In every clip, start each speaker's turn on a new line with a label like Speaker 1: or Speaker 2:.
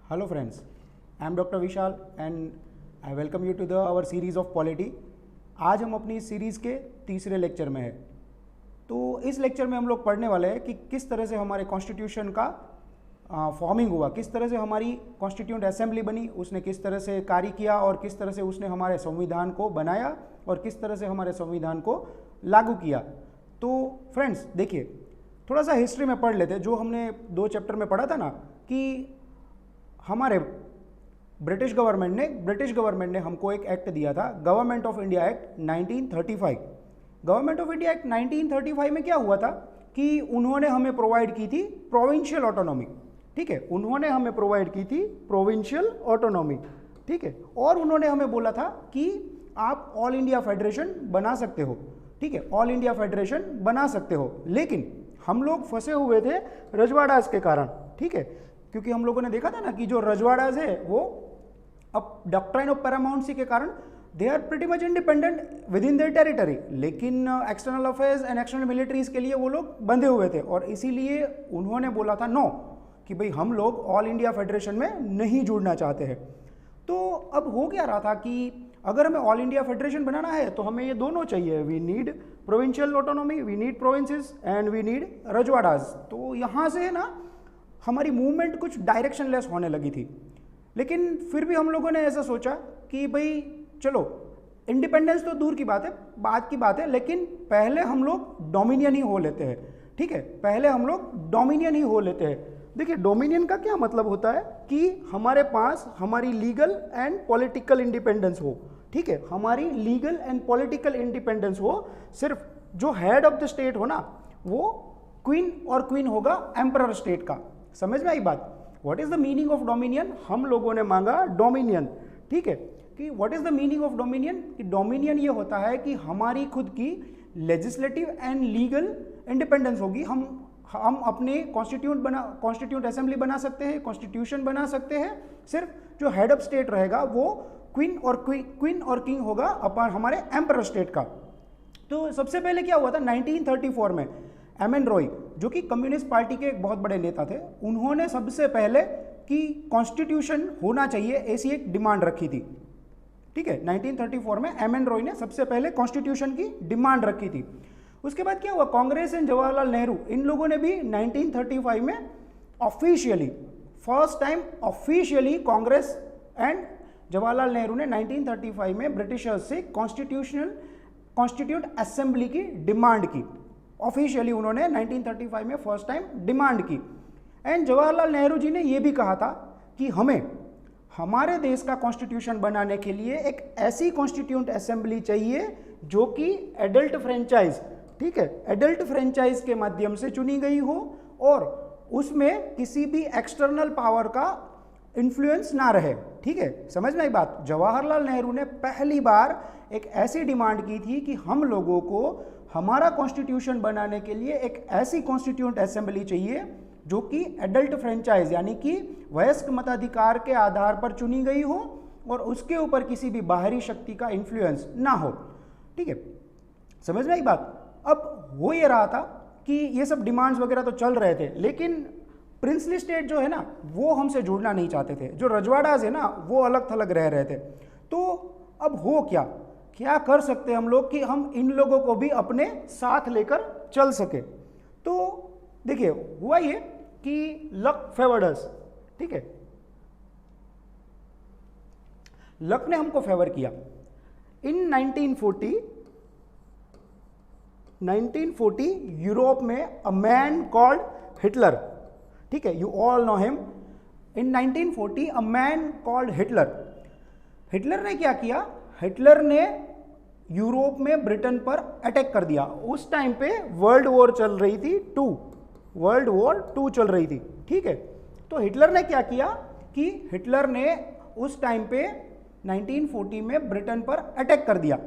Speaker 1: Hello friends, I am Dr. Vishal and I welcome you to our series of polity। आज हम अपनी इस series के तीसरे लेक्चर में हैं। तो इस लेक्चर में हम लोग पढ़ने वाले हैं कि किस तरह से हमारे कॉन्स्टिट्यूशन का फॉर्मिंग हुआ, किस तरह से हमारी कॉन्स्टिट्यूंट असेंबली बनी, उसने किस तरह से कार्य किया और किस तरह से उसने हमारे संविधान को बनाया और किस तरह से हमारे संविधान को लागू किया। तो फ्रेंड्स देखिए, थोड़ा सा हिस्ट्री में पढ़ लेते, जो हमने 2 चैप्टर में पढ़ा था ना कि हमारे ब्रिटिश गवर्नमेंट ने हमको एक एक्ट दिया था, government of India act 1935। Government of India act 1935 में क्या हुआ था कि उन्होंने हमें प्रोवाइड की थी प्रोविंशियल ऑटोनॉमी। ठीक है, उन्होंने हमें प्रोवाइड की थी प्रोविंशियल ऑटोनॉमी। ठीक है, और उन्होंने हमें बोला था कि आप ऑल इंडिया फेडरेशन बना सकते हो। ठीक है, ऑल इंडिया फेडरेशन बना सकते हो, लेकिन हम लोग फंसे हुए थे रजवाड़ास के कारण। ठीक है, क्योंकि हम लोगों ने देखा था ना कि जो रजवाड़ास है वो अब डॉक्ट्राइन ऑफ पैरामाउंसी के कारण they are pretty much independent with in their territory, लेकिन external affairs and external militaries के लिए वो लोग बंधे हुए थे और इसीलिए उन्होंने बोला था नो, कि भाई हम लोग ऑल इंडिया फेडरेशन में नहीं जुड़ना चाहते हैं। तो अब हो क्या रहा था कि अगर हमें ऑल इंडिया फेडरेशन बनाना है तो हमें ये दोनों चाहिए, we need provincial autonomy, we need provinces and we need रजवाड़ास। तो यहाँ से ना हमारी मूवमेंट कुछ डायरेक्शनलेस होने लगी थी, लेकिन फिर भी हम लोगों ने ऐसा सोचा कि भाई चलो इंडिपेंडेंस तो दूर की बात है, लेकिन पहले हम लोग डोमिनियन ही हो लेते हैं। ठीक है, पहले हम लोग डोमिनियन ही हो लेते हैं। देखिए, डोमिनियन का क्या मतलब होता है कि हमारे पास हमारी लीगल एंड पॉलिटिकल इंडिपेंडेंस हो। ठीक है, हमारी लीगल एंड पॉलिटिकल इंडिपेंडेंस हो। सिर्फ जो हेड ऑफ द स्टेट हो ना वो क्वीन और क्वीन होगा एम्परर स्टेट का। समझ में आई बात? What is the meaning of dominion? हम लोगों ने मांगा डोमिनियन। ठीक है, कि what is the meaning of dominion? कि डोमिनियन ये होता है कि हमारी खुद की लेजिस्लेटिव एंड लीगल इंडिपेंडेंस होगी। हम अपने कॉन्स्टिट्यूंट असेंबली बना सकते हैं, कॉन्स्टिट्यूशन बना सकते हैं। सिर्फ जो हेड ऑफ स्टेट रहेगा वो क्वीन और किंग होगा अपन हमारे एम्परर स्टेट का। तो सबसे पहले क्या हुआ था 1934 में एम.एन. रॉय, जो कि कम्युनिस्ट पार्टी के एक बहुत बड़े नेता थे, उन्होंने सबसे पहले कि कॉन्स्टिट्यूशन होना चाहिए ऐसी एक डिमांड रखी थी। ठीक है, 1934 में एम.एन. रॉय ने सबसे पहले कॉन्स्टिट्यूशन की डिमांड रखी थी। उसके बाद क्या हुआ, कांग्रेस एंड जवाहरलाल नेहरू इन लोगों ने भी 1935 में officially, first time officially Congress and Jawaharlal Nehru ने 1935 में ब्रिटिशर्स से कॉन्स्टिट्यूंट असेंबली की डिमांड की। ऑफिशियली उन्होंने 1935 में फर्स्ट टाइम डिमांड की। एंड जवाहरलाल नेहरू जी ने यह भी कहा था कि हमें हमारे देश का कॉन्स्टिट्यूशन बनाने के लिए एक ऐसी कॉन्स्टिट्यूंट असेंबली चाहिए जो कि एडल्ट फ्रेंचाइज, ठीक है, एडल्ट फ्रेंचाइज के माध्यम से चुनी गई हो और उसमें किसी भी एक्सटर्नल पावर का इन्फ्लुएंस ना रहे। ठीक है, समझ में आई बात? जवाहरलाल नेहरू ने पहली बार एक ऐसी डिमांड की थी कि हम लोगों को हमारा कॉन्स्टिट्यूशन बनाने के लिए एक ऐसी कॉन्स्टिट्यूंट असेंबली चाहिए जो कि एडल्ट फ्रेंचाइज यानी कि वयस्क मताधिकार के आधार पर चुनी गई हो और उसके ऊपर किसी भी बाहरी शक्ति का इन्फ्लुएंस ना हो। ठीक है, समझ में आई बात? अब हो ये रहा था कि ये सब डिमांड्स वगैरह तो चल रहे थे, लेकिन प्रिंसली स्टेट जो है ना वो हमसे जुड़ना नहीं चाहते थे। जो रजवाड़ास है ना वो अलग थलग रह रहे थे। तो अब हो क्या कर सकते हैं हम लोग कि हम इन लोगों को भी अपने साथ लेकर चल सके? तो देखिए, हुआ ये कि लक फेवर्ड अस। ठीक है, लक ने हमको फेवर किया। इन 1940 यूरोप में अ मैन कॉल्ड हिटलर, ठीक है, you all know him. In 1940 a man called Hitler ने क्या किया? हिटलर ने यूरोप में ब्रिटेन पर अटैक कर दिया। उस टाइम पे वर्ल्ड वॉर चल रही थी, वर्ल्ड वॉर 2 चल रही थी। ठीक है, तो हिटलर ने क्या किया कि हिटलर ने उस टाइम पे 1940 में ब्रिटेन पर अटैक कर दिया।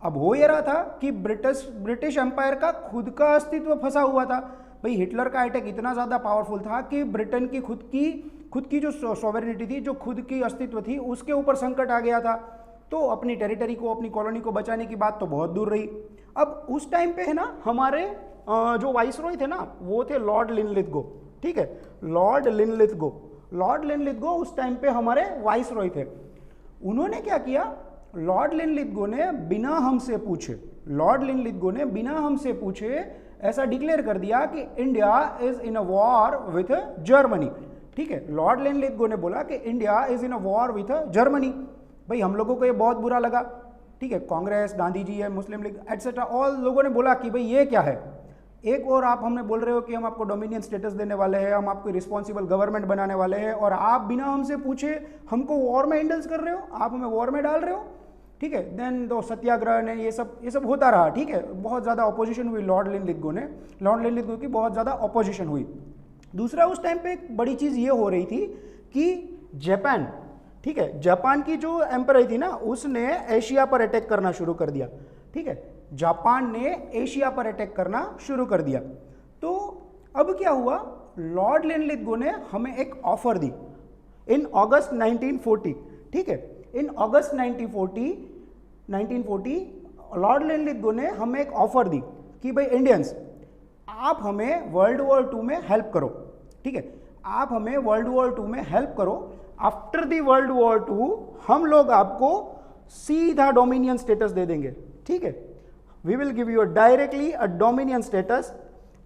Speaker 1: अब हो ये रहा था कि ब्रिटिश एम्पायर का खुद का अस्तित्व फंसा हुआ था। भाई हिटलर का अटैक इतना ज़्यादा पावरफुल था कि ब्रिटेन की खुद की जो सॉवरेनिटी थी, जो खुद की अस्तित्व थी, उसके ऊपर संकट आ गया था। तो अपनी टेरिटरी को, अपनी कॉलोनी को बचाने की बात तो बहुत दूर रही। अब उस टाइम पे है ना हमारे जो वाइसरॉय थे ना वो थे लॉर्ड लिनलिथगो। ठीक है, लॉर्ड लिनलिथगो। लॉर्ड लिनलिथगो उस टाइम पे हमारे वाइस रॉय थे। उन्होंने क्या किया, लॉर्ड लिनलिथगो ने बिना हमसे पूछे, लॉर्ड लिनलिथगो ने बिना हमसे पूछे ऐसा डिक्लेयर कर दिया कि India is in a war with Germany. ठीक है, लॉर्ड लिनलिथगो ने बोला कि India is in a war with Germany. भाई हम लोगों को ये बहुत बुरा लगा। ठीक है, कांग्रेस, गांधी जी है, मुस्लिम लीग एटसेट्रा ऑल लोगों ने बोला कि भाई ये क्या है, एक और आप हमने बोल रहे हो कि हम आपको डोमिनियन स्टेटस देने वाले हैं, हम आपको रिस्पॉन्सिबल गवर्नमेंट बनाने वाले हैं, और आप बिना हमसे पूछे हमको वॉर में इंडल्स कर रहे हो, आप हमें वॉर में डाल रहे हो। ठीक है, देन तो सत्याग्रह ने ये सब होता रहा। ठीक है, बहुत ज़्यादा अपोजिशन हुई लॉर्ड लिनलिथगो की बहुत ज़्यादा अपोजिशन हुई। दूसरा, उस टाइम पे एक बड़ी चीज़ ये हो रही थी कि जापान, ठीक है, जापान की जो एम्परर थी ना, उसने एशिया पर अटैक करना शुरू कर दिया। ठीक है, जापान ने एशिया पर अटैक करना शुरू कर दिया। तो अब क्या हुआ, लॉर्ड लिनलिथगो ने हमें एक ऑफर दी इन अगस्त 1940। ठीक है, इन अगस्त 1940 लॉर्ड लिनलिथगो ने हमें एक ऑफर दी कि भाई इंडियंस, आप हमें वर्ल्ड वॉर 2 में हेल्प करो। ठीक है, आप हमें वर्ल्ड वॉर 2 में हेल्प करो। आफ्टर दी वर्ल्ड वॉर 2 हम लोग आपको सीधा डोमिनियन स्टेटस दे देंगे। ठीक है, we will give you directly a dominion status.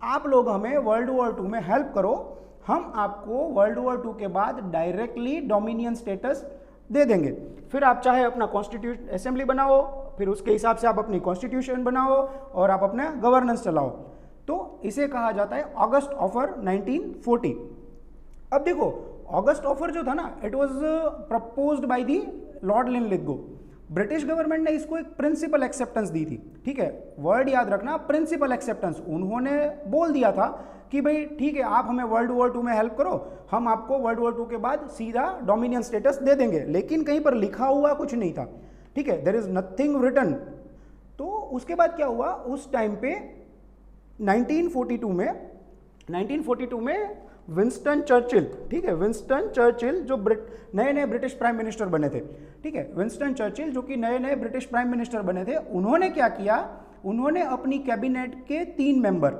Speaker 1: आप लोग हमें वर्ल्ड वॉर 2 में हेल्प करो, हम आपको वर्ल्ड वॉर 2 के बाद डायरेक्टली डोमिनियन स्टेटस दे देंगे। फिर आप चाहे अपना कॉन्स्टिट्यूशन असेंबली बनाओ, फिर उसके हिसाब से आप अपनी कॉन्स्टिट्यूशन बनाओ और आप अपना गवर्नेंस चलाओ। तो इसे कहा जाता है ऑगस्ट ऑफर 1940। अब देखो, ऑगस्ट ऑफर जो था ना, it was proposed by the Lord Linlithgow. British government ने इसको एक प्रिंसिपल एक्सेप्टेंस दी थी। ठीक है, वर्ड याद रखना, प्रिंसिपल एक्सेप्टेंस। उन्होंने बोल दिया था कि भाई ठीक है, आप हमें वर्ल्ड वॉर 2 में हेल्प करो, हम आपको वर्ल्ड वॉर 2 के बाद सीधा डोमिनियन स्टेटस दे देंगे। लेकिन कहीं पर लिखा हुआ कुछ नहीं था। ठीक है, देयर इज नथिंग रिटन। तो उसके बाद क्या हुआ, उस टाइम पे 1942 में विंस्टन चर्चिल, ठीक है, विंस्टन चर्चिल जो नए नए ब्रिटिश प्राइम मिनिस्टर बने थे। ठीक है, विंस्टन चर्चिल जो कि नए नए ब्रिटिश प्राइम मिनिस्टर बने थे, उन्होंने क्या किया, उन्होंने अपनी कैबिनेट के 3 मेंबर,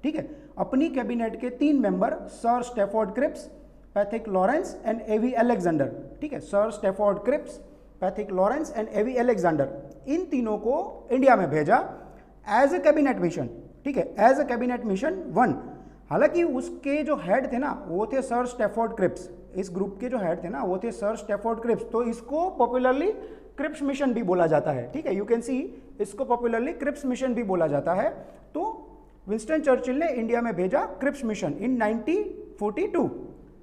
Speaker 1: ठीक है, अपनी कैबिनेट के 3 member sir Stafford Cripps, Pethick Lawrence and A V Alexander, ठीक है, sir Stafford Cripps, Pethick Lawrence and A V Alexander, इन तीनों को इंडिया में भेजा एज ए कैबिनेट मिशन। ठीक है, एज ए कैबिनेट मिशन 1। हालांकि उसके जो हेड थे ना, वो थे सर स्टैफोर्ड क्रिप्स। इस ग्रुप के जो हेड थे ना, वो थे सर स्टैफोर्ड क्रिप्स। तो इसको पॉपुलरली क्रिप्स मिशन भी बोला जाता है। ठीक है, यू कैन सी, इसको पॉपुलरली क्रिप्स मिशन भी बोला जाता है। तो विंस्टन चर्चिल ने इंडिया में भेजा क्रिप्स मिशन इन 1942।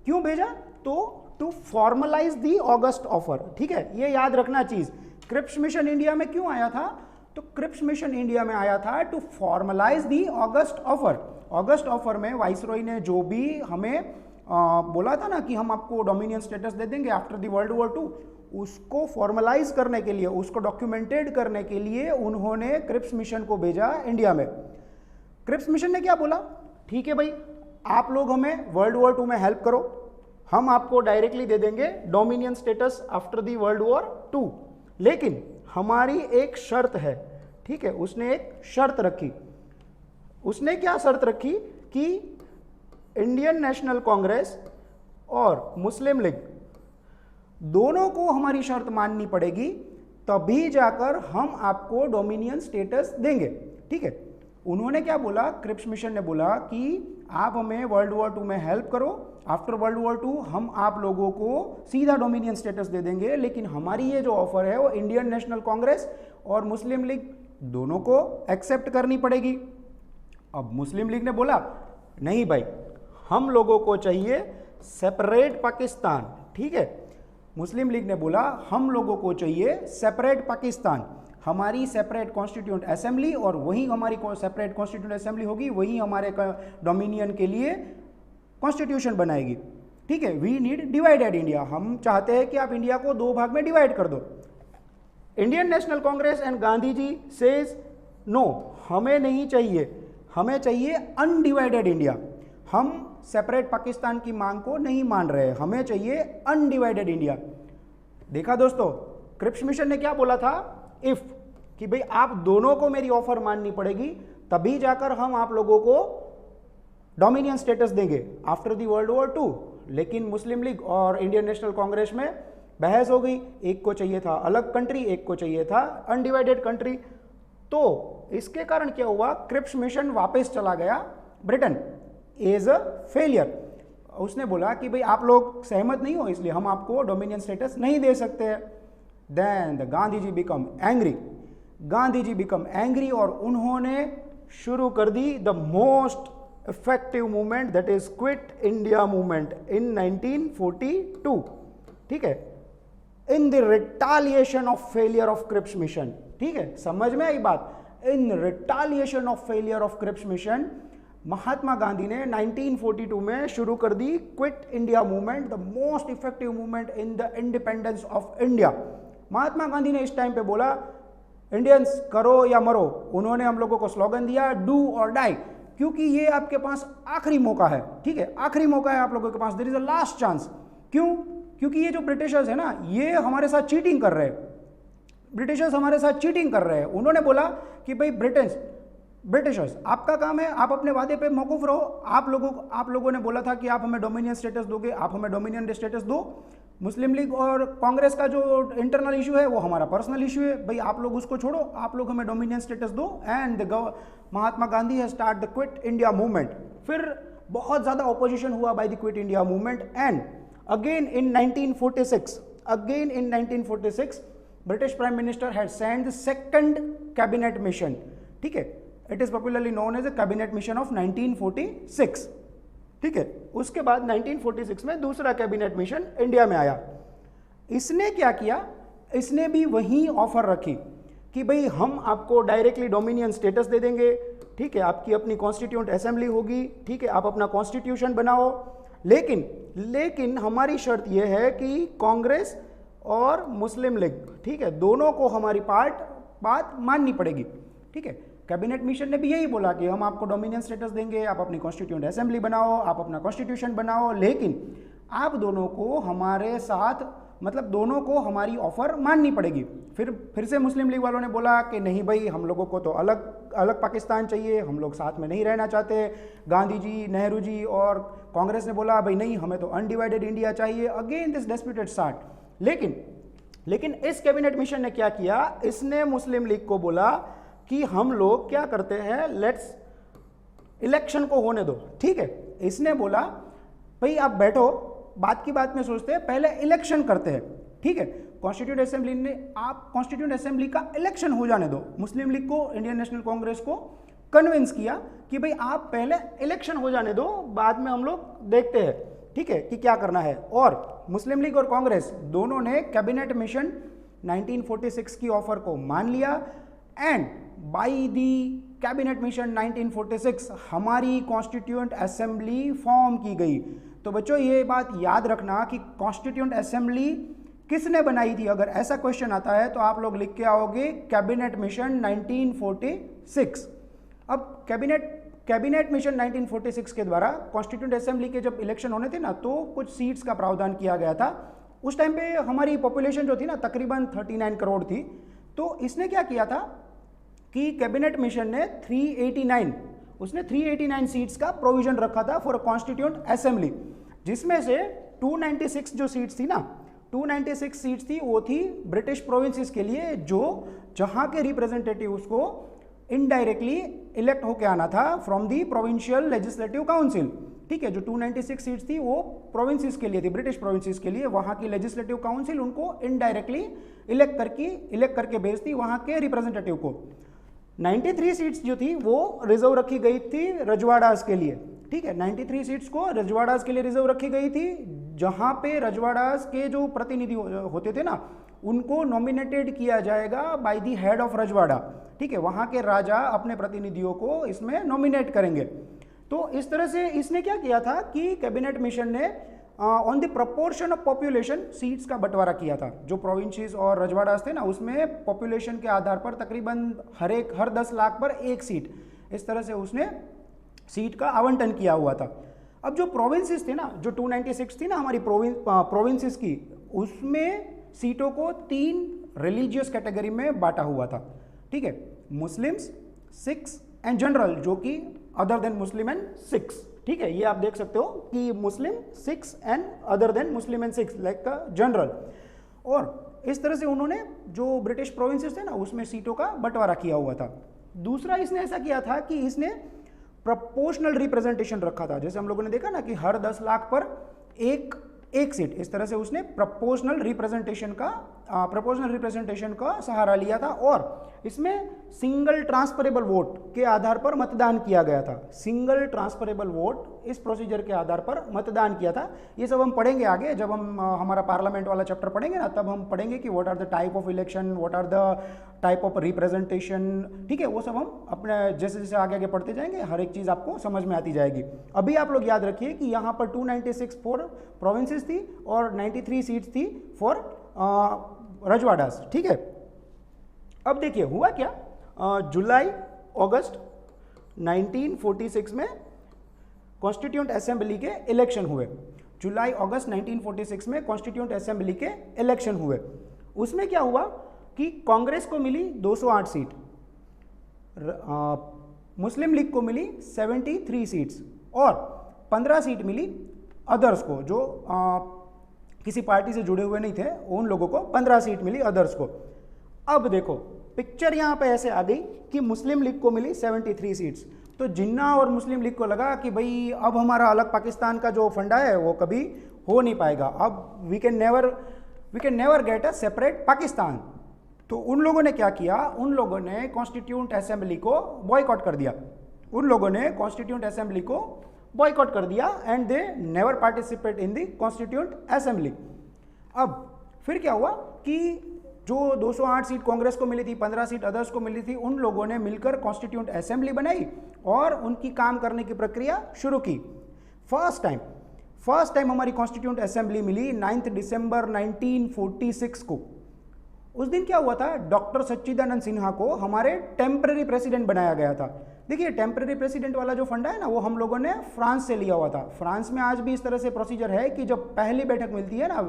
Speaker 1: क्यों भेजा, तो to formalize the August offer. ठीक है, ये याद रखना चीज। क्रिप्स मिशन इंडिया में क्यों आया था, तो क्रिप्स मिशन इंडिया में आया था to formalize the August offer. August offer में वाइसरॉय ने जो भी हमें बोला था ना कि हम आपको डोमिनियन स्टेटस दे देंगे आफ्टर दी वर्ल्ड वॉर 2, उसको फॉर्मलाइज करने के लिए, उसको डॉक्यूमेंटेड करने के लिए उन्होंने क्रिप्स मिशन को भेजा इंडिया में। क्रिप्स मिशन ने क्या बोला, ठीक है भाई, आप लोग हमें वर्ल्ड वॉर 2 में हेल्प करो, हम आपको डायरेक्टली दे देंगे dominion status after the world war 2, लेकिन हमारी एक शर्त है। ठीक है, उसने एक शर्त रखी। उसने क्या शर्त रखी कि इंडियन नेशनल कांग्रेस और मुस्लिम लीग दोनों को हमारी शर्त माननी पड़ेगी, तभी जाकर हम आपको डोमिनियन स्टेटस देंगे। ठीक है, उन्होंने क्या बोला, क्रिप्स मिशन ने बोला कि आप हमें वर्ल्ड वॉर 2 में हेल्प करो, आफ्टर वर्ल्ड वॉर 2 हम आप लोगों को सीधा डोमिनियन स्टेटस दे देंगे, लेकिन हमारी ये जो ऑफर है वो इंडियन नेशनल कांग्रेस और मुस्लिम लीग दोनों को एक्सेप्ट करनी पड़ेगी। अब मुस्लिम लीग ने बोला नहीं भाई, हम लोगों को चाहिए सेपरेट पाकिस्तान। ठीक है, मुस्लिम लीग ने बोला हम लोगों को चाहिए सेपरेट पाकिस्तान, हमारी सेपरेट कॉन्स्टिट्यूंट असेंबली, और वही हमारी सेपरेट कॉन्स्टिट्यूंट असेंबली होगी, वही हमारे डोमिनियन के लिए कॉन्स्टिट्यूशन बनाएगी। ठीक है, वी नीड डिवाइडेड इंडिया, हम चाहते हैं कि आप इंडिया को 2 भाग में डिवाइड कर दो। Indian National Congress and Gandhi ji says no, हमें नहीं चाहिए, हमें चाहिए अनडिवाइडेड इंडिया, हम सेपरेट पाकिस्तान की मांग को नहीं मान रहे, हमें चाहिए अनडिवाइडेड इंडिया। देखा दोस्तों, क्रिप्स मिशन ने क्या बोला था, इफ, कि भाई आप दोनों को मेरी ऑफर माननी पड़ेगी, तभी जाकर हम आप लोगों को डोमिनियन स्टेटस देंगे आफ्टर दी वर्ल्ड वॉर 2। लेकिन मुस्लिम लीग और इंडियन नेशनल कांग्रेस में बहस हो गई, एक को चाहिए था अलग कंट्री, एक को चाहिए था अनडिवाइडेड कंट्री। तो इसके कारण क्या हुआ, क्रिप्स मिशन वापस चला गया ब्रिटेन एज अ फेलियर। उसने बोला कि भाई आप लोग सहमत नहीं हो, इसलिए हम आपको डोमिनियन स्टेटस नहीं दे सकते हैं। Then the Gandhi ji become angry, Gandhi ji become angry और उन्होंने शुरू कर दी the most effective movement, that is quit India movement in 1942। ठीक है, in the retaliation of failure of Cripps mission. ठीक है, समझ में आई बात। In retaliation of failure of Cripps mission Mahatma Gandhi ने 1942 में शुरू कर दी quit India movement, the most effective movement in the independence of India. Mahatma Gandhi ने इस टाइम पे बोला इंडियंस करो या मरो। उन्होंने हम लोगों को स्लोगन दिया डू और डाई, क्योंकि ये आपके पास आखिरी मौका है। ठीक है, आखिरी मौका है आप लोगों के पास, there is a last chance. क्यों? क्योंकि ये जो ब्रिटिशर्स है ना, ये हमारे साथ चीटिंग कर रहे हैं, ब्रिटिशर्स हमारे साथ चीटिंग कर रहे हैं। उन्होंने बोला कि भाई ब्रिटिशर्स आपका काम है, आप अपने वादे पे मौकूफ रहो। आप लोगों ने बोला था कि आप हमें डोमिनियन स्टेटस दोगे, आप हमें डोमिनियन स्टेटस दो। मुस्लिम लीग और कांग्रेस का जो इंटरनल इशू है वो हमारा पर्सनल इशू है, भाई आप लोग उसको छोड़ो, आप लोग हमें डोमिनियन स्टेटस दो। And Mahatma Gandhi has start the quit India movement. फिर बहुत ज़्यादा ऑपोजिशन हुआ by the quit India movement. And again in 1946 British prime minister had send the second cabinet mission. ठीक है, it is popularly known as a cabinet mission of 1946। ठीक है, उसके बाद 1946 में दूसरा कैबिनेट मिशन इंडिया में आया। इसने क्या किया, इसने भी वही ऑफर रखी कि भाई हम आपको डायरेक्टली डोमिनियन स्टेटस दे देंगे। ठीक है, आपकी अपनी कॉन्स्टिट्यूंट असेंबली होगी। ठीक है, आप अपना कॉन्स्टिट्यूशन बनाओ, लेकिन हमारी शर्त यह है कि कांग्रेस और मुस्लिम लीग, ठीक है, दोनों को हमारी बात माननी पड़ेगी। ठीक है, कैबिनेट मिशन ने भी यही बोला कि हम आपको डोमिनियन स्टेटस देंगे, आप अपनी कॉन्स्टिट्यूंट असेंबली बनाओ, आप अपना कॉन्स्टिट्यूशन बनाओ, लेकिन आप दोनों को हमारे साथ, मतलब दोनों को हमारी ऑफर माननी पड़ेगी। फिर से मुस्लिम लीग वालों ने बोला कि नहीं भाई, हम लोगों को तो अलग पाकिस्तान चाहिए, हम लोग साथ में नहीं रहना चाहते। गांधी जी, नेहरू जी और कांग्रेस ने बोला भाई नहीं, हमें तो अनडिवाइडेड इंडिया चाहिए। Again this disputed start. लेकिन इस कैबिनेट मिशन ने क्या किया, इसने मुस्लिम लीग को बोला कि हम लोग क्या करते हैं, लेट्स इलेक्शन को होने दो। ठीक है, इसने बोला भाई आप बैठो, बात की बात में सोचते हैं, पहले इलेक्शन करते हैं। ठीक है, कॉन्स्टिट्यूंट असेंबली ने, आप कॉन्स्टिट्यूंट असेंबली का इलेक्शन हो जाने दो। मुस्लिम लीग को, इंडियन नेशनल कांग्रेस को कन्विंस किया कि भाई आप पहले इलेक्शन हो जाने दो, बाद में हम लोग देखते हैं। ठीक है, कि क्या करना है। और मुस्लिम लीग और कांग्रेस दोनों ने कैबिनेट मिशन 1946 की ऑफर को मान लिया। And by the cabinet mission 1946 हमारी कॉन्स्टिट्यूएंट असेंबली फॉर्म की गई। तो बच्चों ये बात याद रखना कि कॉन्स्टिट्यूएंट असेंबली किसने बनाई थी। अगर ऐसा क्वेश्चन आता है तो आप लोग लिख के आओगे कैबिनेट मिशन 1946। अब कैबिनेट मिशन 1946 के द्वारा कॉन्स्टिट्यूएंट असेंबली के जब इलेक्शन होने थे ना, तो कुछ सीट्स का प्रावधान किया गया था। उस टाइम पे हमारी पॉपुलेशन जो थी ना तकरीबन 39 करोड़ थी। तो इसने क्या किया था कि कैबिनेट मिशन ने 389 सीट्स का प्रोविजन रखा था फॉर कॉन्स्टिट्यूएंट असेंबली, जिसमें से 296 जो सीट्स थी ना, 296 सीट्स थी वो थी ब्रिटिश प्रोविंसेस के लिए, जो जहां के रिप्रेजेंटेटिव उसको इनडायरेक्टली इलेक्ट होकर आना था from the provincial legislative council. ठीक है, जो 296 सीट्स थी वो प्रोविंसेस के लिए थी, ब्रिटिश प्रोविंसेस के लिए। वहां की लेजिस्लेटिव काउंसिल उनको इनडायरेक्टली इलेक्ट करके भेजती वहां के रिप्रेजेंटेटिव को। 93 सीट्स जो थी वो रिजर्व रखी गई थी रजवाड़ास के लिए। ठीक है, 93 सीट्स को रजवाड़ास के लिए रिजर्व रखी गई थी, जहां पे रजवाड़ास के जो प्रतिनिधि होते थे ना, उनको नॉमिनेटेड किया जाएगा बाय द हेड ऑफ रजवाड़ा। ठीक है, वहां के राजा अपने प्रतिनिधियों को इसमें नॉमिनेट करेंगे। तो इस तरह से इसने क्या किया था कि कैबिनेट मिशन ने on the proportion of population seats का बंटवारा किया था। जो प्रोविंसेस और रजवाड़ास थे ना, उसमें पॉपुलेशन के आधार पर तकरीबन हर 10 लाख पर एक सीट, इस तरह से उसने सीट का आवंटन किया हुआ था। अब जो प्रोविंसेस थे ना, जो 296 थी ना हमारी प्रोविंसेस की, उसमें सीटों को 3 रिलीजियस कैटेगरी में बांटा हुआ था। ठीक है, मुस्लिम्स, सिख्स एंड जनरल, जो कि other than Muslim and Sikhs. ठीक है, ये आप देख सकते हो कि मुस्लिम 6 and other than Muslim and 6 like general. और इस तरह से उन्होंने जो ब्रिटिश प्रोविंसेस थे ना उसमें सीटों का बंटवारा किया हुआ था। दूसरा इसने ऐसा किया था कि इसने प्रोपोर्शनल रिप्रेजेंटेशन रखा था। जैसे हम लोगों ने देखा ना कि हर 10 लाख पर एक सीट, इस तरह से उसने प्रोपोर्शनल रिप्रेजेंटेशन का सहारा लिया था। और इसमें सिंगल ट्रांसफरेबल वोट के आधार पर मतदान किया गया था। सिंगल ट्रांसफरेबल वोट इस प्रोसीजर के आधार पर मतदान किया था। ये सब हम पढ़ेंगे आगे, जब हम हमारा पार्लियामेंट वाला चैप्टर पढ़ेंगे ना, तब हम पढ़ेंगे कि what are the type of election, what are the type of representation. ठीक है, वो सब हम अपने जैसे जैसे आगे आगे पढ़ते जाएंगे, हर एक चीज़ आपको समझ में आती जाएगी। अभी आप लोग याद रखिए कि यहाँ पर 296 फॉर प्रोविंसेस थी और 93 सीट्स थी फॉर रजवाड़ास। ठीक है, अब देखिए हुआ क्या, जुलाई अगस्त 1946 में कॉन्स्टिट्यूएंट असेंबली के इलेक्शन हुए। जुलाई अगस्त 1946 में कॉन्स्टिट्यूएंट असेंबली के इलेक्शन हुए। उसमें क्या हुआ कि कांग्रेस को मिली 208 सीट, मुस्लिम लीग को मिली 73 सीट्स और 15 सीट मिली अदर्स को, जो किसी पार्टी से जुड़े हुए नहीं थे, उन लोगों को 15 सीट मिली अदर्स को। अब देखो पिक्चर यहाँ पे ऐसे आ गई कि मुस्लिम लीग को मिली 73 सीट्स, तो जिन्ना और मुस्लिम लीग को लगा कि भाई अब हमारा अलग पाकिस्तान का जो फंडा है वो कभी हो नहीं पाएगा, अब we can never get a separate Pakistan. तो उन लोगों ने क्या किया, उन लोगों ने कॉन्स्टिट्यूएंट असेंबली को बॉयकॉट कर दिया। And they never participate in the constituent assembly. अब फिर क्या हुआ कि जो 208 सीट कांग्रेस को मिली थी, 15 सीट अदर्स को मिली थी, उन लोगों ने मिलकर कॉन्स्टिट्यूएंट असेंबली बनाई और उनकी काम करने की प्रक्रिया शुरू की। फर्स्ट टाइम हमारी कॉन्स्टिट्यूएंट असेंबली मिली 9 दिसंबर 1946 को। उस दिन क्या हुआ था, डॉक्टर सच्चिदानंद सिन्हा को हमारे टेम्पररी प्रेसिडेंट बनाया गया था। देखिए टेम्पररी प्रेसिडेंट वाला जो फंडा है ना, वो हम लोगों ने फ्रांस से लिया हुआ था। फ्रांस में आज भी इस तरह से प्रोसीजर है कि जब पहली बैठक मिलती है ना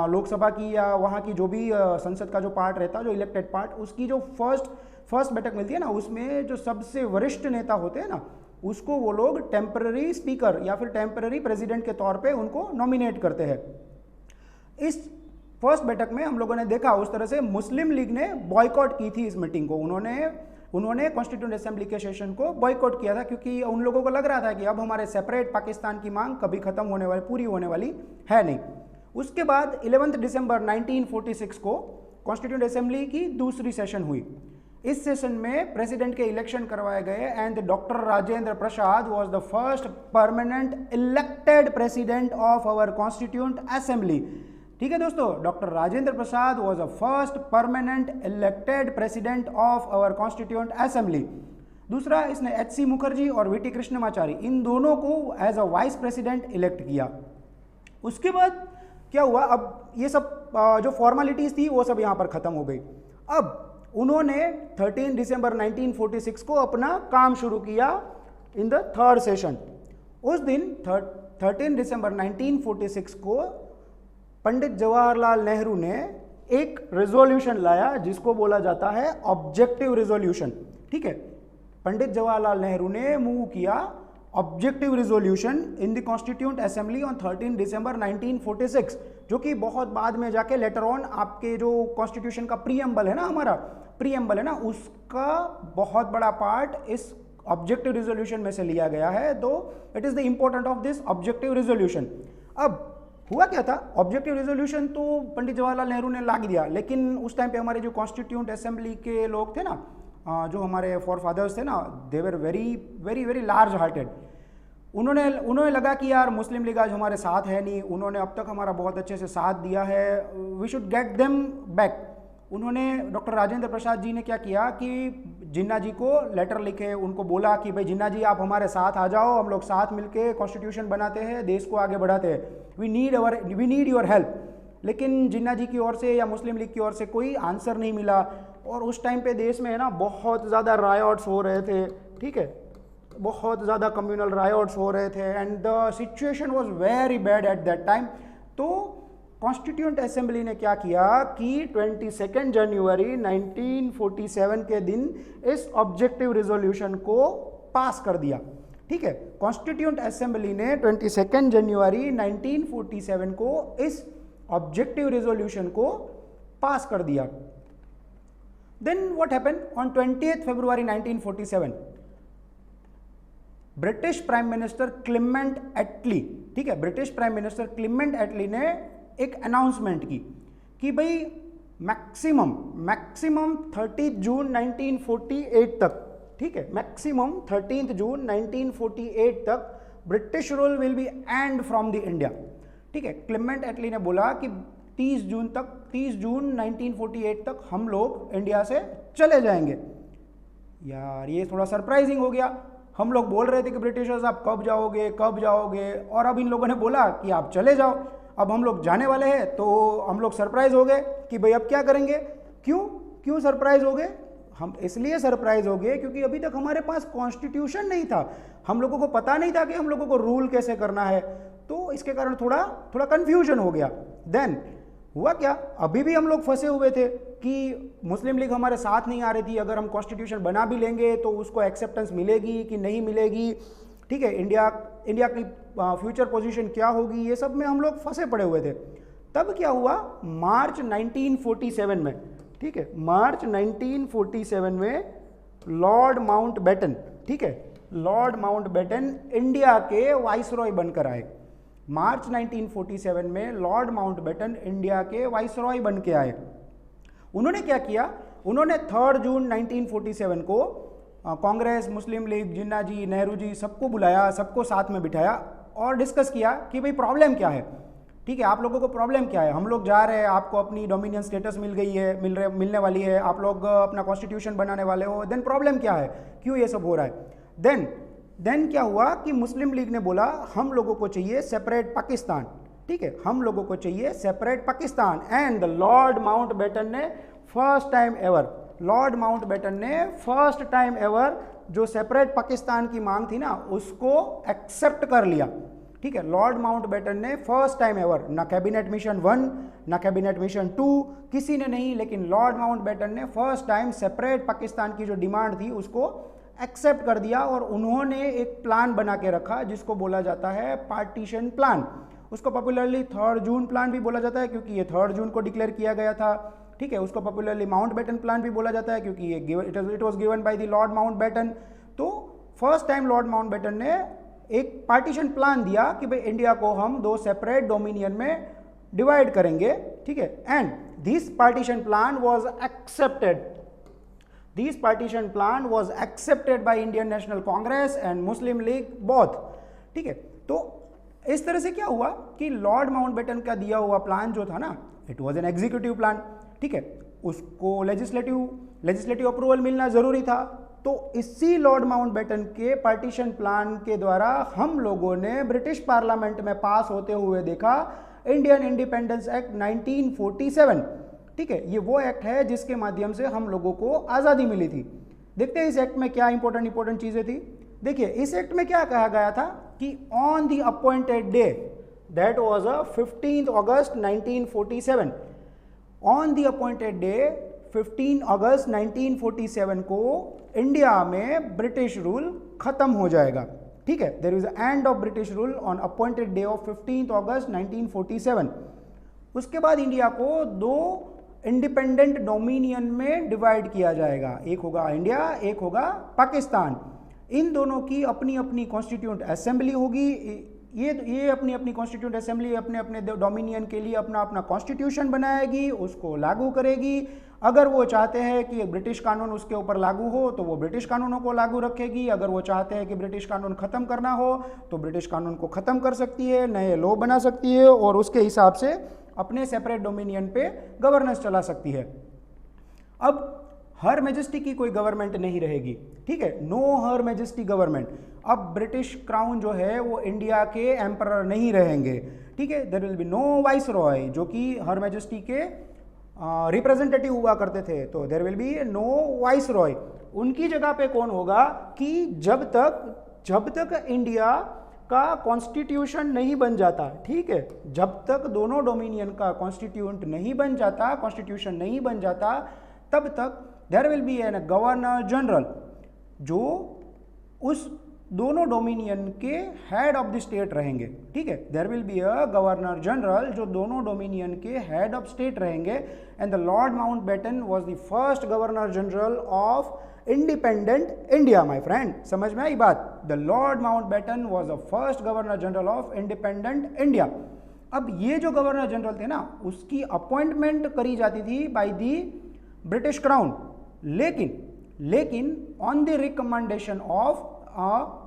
Speaker 1: लोकसभा की या वहाँ की जो भी संसद का जो पार्ट रहता है, जो इलेक्टेड पार्ट, उसकी जो फर्स्ट बैठक मिलती है ना, उसमें जो सबसे वरिष्ठ नेता होते हैं ना, उसको वो लोग टेम्पररी स्पीकर या फिर टेम्पररी प्रेसिडेंट के तौर पे उनको नॉमिनेट करते हैं। इस फर्स्ट बैठक में हम लोगों ने देखा उस तरह से मुस्लिम लीग ने बॉयकॉट की थी इस मीटिंग को। उन्होंने कॉन्स्टिट्यूएंट असेंबली के सेशन को बॉयकॉट किया था, क्योंकि उन लोगों को लग रहा था कि अब हमारे सेपरेट पाकिस्तान की मांग कभी खत्म होने वाली, पूरी होने वाली है नहीं। उसके बाद 11 दिसंबर 1946 को कॉन्स्टिट्यूएंट असेंबली की दूसरी सेशन हुई। इस सेशन में प्रेसिडेंट के इलेक्शन करवाए गए and doctor Rajendra Prasad was the first permanent elected president of our constituent assembly. ठीक है दोस्तों, doctor Rajendra Prasad was the first permanent elected president of our constituent assembly. दूसरा, इसने एच.सी. मुखर्जी और वी.टी. कृष्णमाचारी, इन दोनों को as a vice president elect किया। उसके बाद क्या हुआ, अब ये सब जो फॉर्मेलिटीज थी वो सब यहाँ पर खत्म हो गई। अब उन्होंने 13 दिसंबर 1946 को अपना काम शुरू किया इन द थर्ड सेशन। उस दिन 13 दिसंबर 1946 को पंडित जवाहरलाल नेहरू ने एक रेजोल्यूशन लाया जिसको बोला जाता है ऑब्जेक्टिव रेजोल्यूशन। ठीक है, पंडित जवाहरलाल नेहरू ने मूव किया objective resolution in the constituent assembly on 13 दिसंबर 1946, जो कि बहुत बाद में जाके लेटर ऑन आपके जो कॉन्स्टिट्यूशन का प्रीएम्बल है ना, हमारा प्रीएम्बल है ना, उसका बहुत बड़ा पार्ट इस ऑब्जेक्टिव रेजोल्यूशन में से लिया गया है। तो it is the important of this objective resolution. अब हुआ क्या था, ऑब्जेक्टिव रेजोल्यूशन तो पंडित जवाहरलाल नेहरू ने ला दिया, लेकिन उस टाइम पे हमारे जो कॉन्स्टिट्यूएंट असेंबली के लोग थे ना, जो हमारे फोर फादर्स थे ना, they were very very very large hearted. उन्होंने लगा कि यार मुस्लिम लीग आज हमारे साथ है नहीं, उन्होंने अब तक हमारा बहुत अच्छे से साथ दिया है, we should get them back. उन्होंने, डॉक्टर राजेंद्र प्रसाद जी ने क्या किया कि जिन्ना जी को लेटर लिखे, उनको बोला कि भाई जिन्ना जी आप हमारे साथ आ जाओ, हम लोग साथ मिलके कॉन्स्टिट्यूशन बनाते हैं, देश को आगे बढ़ाते हैं, वी नीड योर हेल्प। लेकिन जिन्ना जी की ओर से या मुस्लिम लीग की ओर से कोई आंसर नहीं मिला। और उस टाइम पे देश में है ना बहुत ज़्यादा रायोट्स हो रहे थे। ठीक है, बहुत ज़्यादा कम्युनल रायोट्स हो रहे थे and the situation was very bad at that time. तो कॉन्स्टिट्यूएंट असेंबली ने क्या किया कि 22 जनवरी 1947 के दिन इस ऑब्जेक्टिव रेजोल्यूशन को पास कर दिया। ठीक है, कॉन्स्टिट्यूंट असेंबली ने 22 जनवरी 1947 को इस ऑब्जेक्टिव रेजोल्यूशन को पास कर दिया। Then what happened on 20 February 1947, British prime minister Clement Attlee, ठीक है, British prime minister Clement Attlee ने एक अनाउंसमेंट की कि भाई मैक्सिमम 30 जून 1948 तक, ठीक है, मैक्सिमम 13 जून 1948 तक British rule will be and from the India. ठीक है, क्लेमेंट एटली ने बोला कि 30 जून 1948 तक हम लोग इंडिया से चले जाएंगे। यार ये थोड़ा सरप्राइजिंग हो गया। हम लोग बोल रहे थे कि ब्रिटिशर्स आप कब जाओगे, और अब इन लोगों ने बोला कि आप चले जाओ। अब हम लोग जाने वाले हैं, तो हम लोग सरप्राइज हो गए कि भाई अब क्या करेंगे। क्यों सरप्राइज हो गए? हम इसलिए सरप्राइज हो गए क्योंकि अभी तक हमारे पास कॉन्स्टिट्यूशन नहीं था, हम लोगों को पता नहीं था कि हम लोगों को रूल कैसे करना है, तो इसके कारण थोड़ा कंफ्यूजन हो गया। देन हुआ क्या, अभी भी हम लोग फंसे हुए थे कि मुस्लिम लीग हमारे साथ नहीं आ रही थी। अगर हम कॉन्स्टिट्यूशन बना भी लेंगे तो उसको एक्सेप्टेंस मिलेगी कि नहीं मिलेगी, ठीक है, इंडिया की फ्यूचर पोजीशन क्या होगी, ये सब में हम लोग फंसे पड़े हुए थे। तब क्या हुआ, मार्च 1947 में, ठीक है, मार्च 1947 में लॉर्ड माउंटबेटन, ठीक है, लॉर्ड माउंटबेटन इंडिया के वाइसरॉय बनकर आए। मार्च 1947 में लॉर्ड माउंटबेटन इंडिया के वाइसरॉय बन के आए। उन्होंने क्या किया, उन्होंने 3 जून 1947 को कांग्रेस, मुस्लिम लीग, जिन्ना जी, नेहरू जी, सबको बुलाया, सबको साथ में बिठाया और डिस्कस किया कि भाई प्रॉब्लम क्या है, ठीक है, आप लोगों को प्रॉब्लम क्या है। हम लोग जा रहे हैं, आपको अपनी डोमिनियन स्टेटस मिल गई है, मिलने वाली है, आप लोग अपना कॉन्स्टिट्यूशन बनाने वाले हो, देन प्रॉब्लम क्या है, क्यों ये सब हो रहा है। देन क्या हुआ कि मुस्लिम लीग ने बोला हम लोगों को चाहिए सेपरेट पाकिस्तान, ठीक है, हम लोगों को चाहिए separate Pakistan. And the lord Mountbatten ने फर्स्ट टाइम एवर जो सेपरेट पाकिस्तान की मांग थी ना, उसको एक्सेप्ट कर लिया। ठीक है, लॉर्ड माउंटबेटन ने फर्स्ट टाइम एवर, ना कैबिनेट मिशन 1 ना कैबिनेट मिशन 2 किसी ने नहीं, लेकिन लॉर्ड माउंटबेटन ने फर्स्ट टाइम सेपरेट पाकिस्तान की जो डिमांड थी उसको एक्सेप्ट कर दिया। और उन्होंने एक प्लान बना के रखा जिसको बोला जाता है पार्टीशन प्लान। उसको पॉपुलरली 3 जून प्लान भी बोला जाता है क्योंकि ये 3 जून को डिक्लेयर किया गया था। ठीक है, उसको पॉपुलरली माउंटबेटन प्लान भी बोला जाता है क्योंकि ये it was given by the lord Mountbatten. तो फर्स्ट टाइम लॉर्ड माउंटबेटन ने एक पार्टीशन प्लान दिया कि भाई इंडिया को हम 2 सेपरेट डोमिनियन में डिवाइड करेंगे। ठीक है, and this partition plan was accepted. This partition plan was accepted by Indian National Congress and Muslim League both। ठीक है, तो इस तरह से क्या हुआ कि लॉर्ड माउंटबेटन का दिया हुआ प्लान जो था ना, it was an executive plan. ठीक है, उसको लेजिस्लेटिव अप्रूवल मिलना जरूरी था। तो इसी लॉर्ड माउंटबेटन के पार्टीशन प्लान के द्वारा हम लोगों ने ब्रिटिश पार्लियामेंट में पास होते हुए देखा इंडियन इंडिपेंडेंस एक्ट 1947। ठीक है, ये वो एक्ट है जिसके माध्यम से हम लोगों को आज़ादी मिली थी। देखते हैं इस एक्ट में क्या इंपॉर्टेंट चीज़ें थी। देखिए इस एक्ट में क्या कहा गया था कि on the appointed day, that was 15 August 1947, on the appointed day 15 August 1947 को इंडिया में ब्रिटिश रूल खत्म हो जाएगा। ठीक है, there is end of British rule on appointed day of 15 August 1947। उसके बाद इंडिया को 2 इंडिपेंडेंट डोमिनियन में डिवाइड किया जाएगा, एक होगा इंडिया, एक होगा पाकिस्तान। इन दोनों की अपनी अपनी कॉन्स्टिट्यूंट असेंबली होगी। ये अपनी अपनी कॉन्स्टिट्यूंट असेंबली अपने अपने डोमिनियन के लिए अपना अपना कॉन्स्टिट्यूशन बनाएगी, उसको लागू करेगी। अगर वो चाहते हैं कि ब्रिटिश कानून उसके ऊपर लागू हो तो वो ब्रिटिश कानूनों को लागू रखेगी। अगर वो चाहते हैं कि ब्रिटिश कानून खत्म करना हो तो ब्रिटिश कानून को खत्म कर सकती है, नए लॉ बना सकती है और उसके हिसाब से अपने सेपरेट डोमिनियन पे गवर्नेंस चला सकती है। अब हर मैजेस्टी की कोई गवर्नमेंट नहीं रहेगी। ठीक है, नो हर मैजेस्टी गवर्नमेंट। अब ब्रिटिश क्राउन जो है वो इंडिया के एम्परर नहीं रहेंगे। ठीक है, there will be no viceroy जो कि हर मैजेस्टी के रिप्रेजेंटेटिव हुआ करते थे, तो there will be no viceroy. उनकी जगह पे कौन होगा कि जब तक इंडिया का कॉन्स्टिट्यूशन नहीं बन जाता, ठीक है, जब तक दोनों डोमिनियन का कॉन्स्टिट्यूंट नहीं बन जाता, कॉन्स्टिट्यूशन नहीं बन जाता, तब तक there will be an governor general जो उस दोनों डोमिनियन के हेड ऑफ द स्टेट रहेंगे, ठीक है। There will be a governor general जो दोनों डोमिनियन के हेड ऑफ स्टेट रहेंगे, and the lord Mountbatten was the first governor general of independent India. My friend, समझ में आई बात? The lord Mountbatten was the first governor general of independent India. अब ये जो गवर्नर जनरल थे ना, उसकी अपॉइंटमेंट करी जाती थी बाय दी ब्रिटिश क्राउन, लेकिन on the recommendation of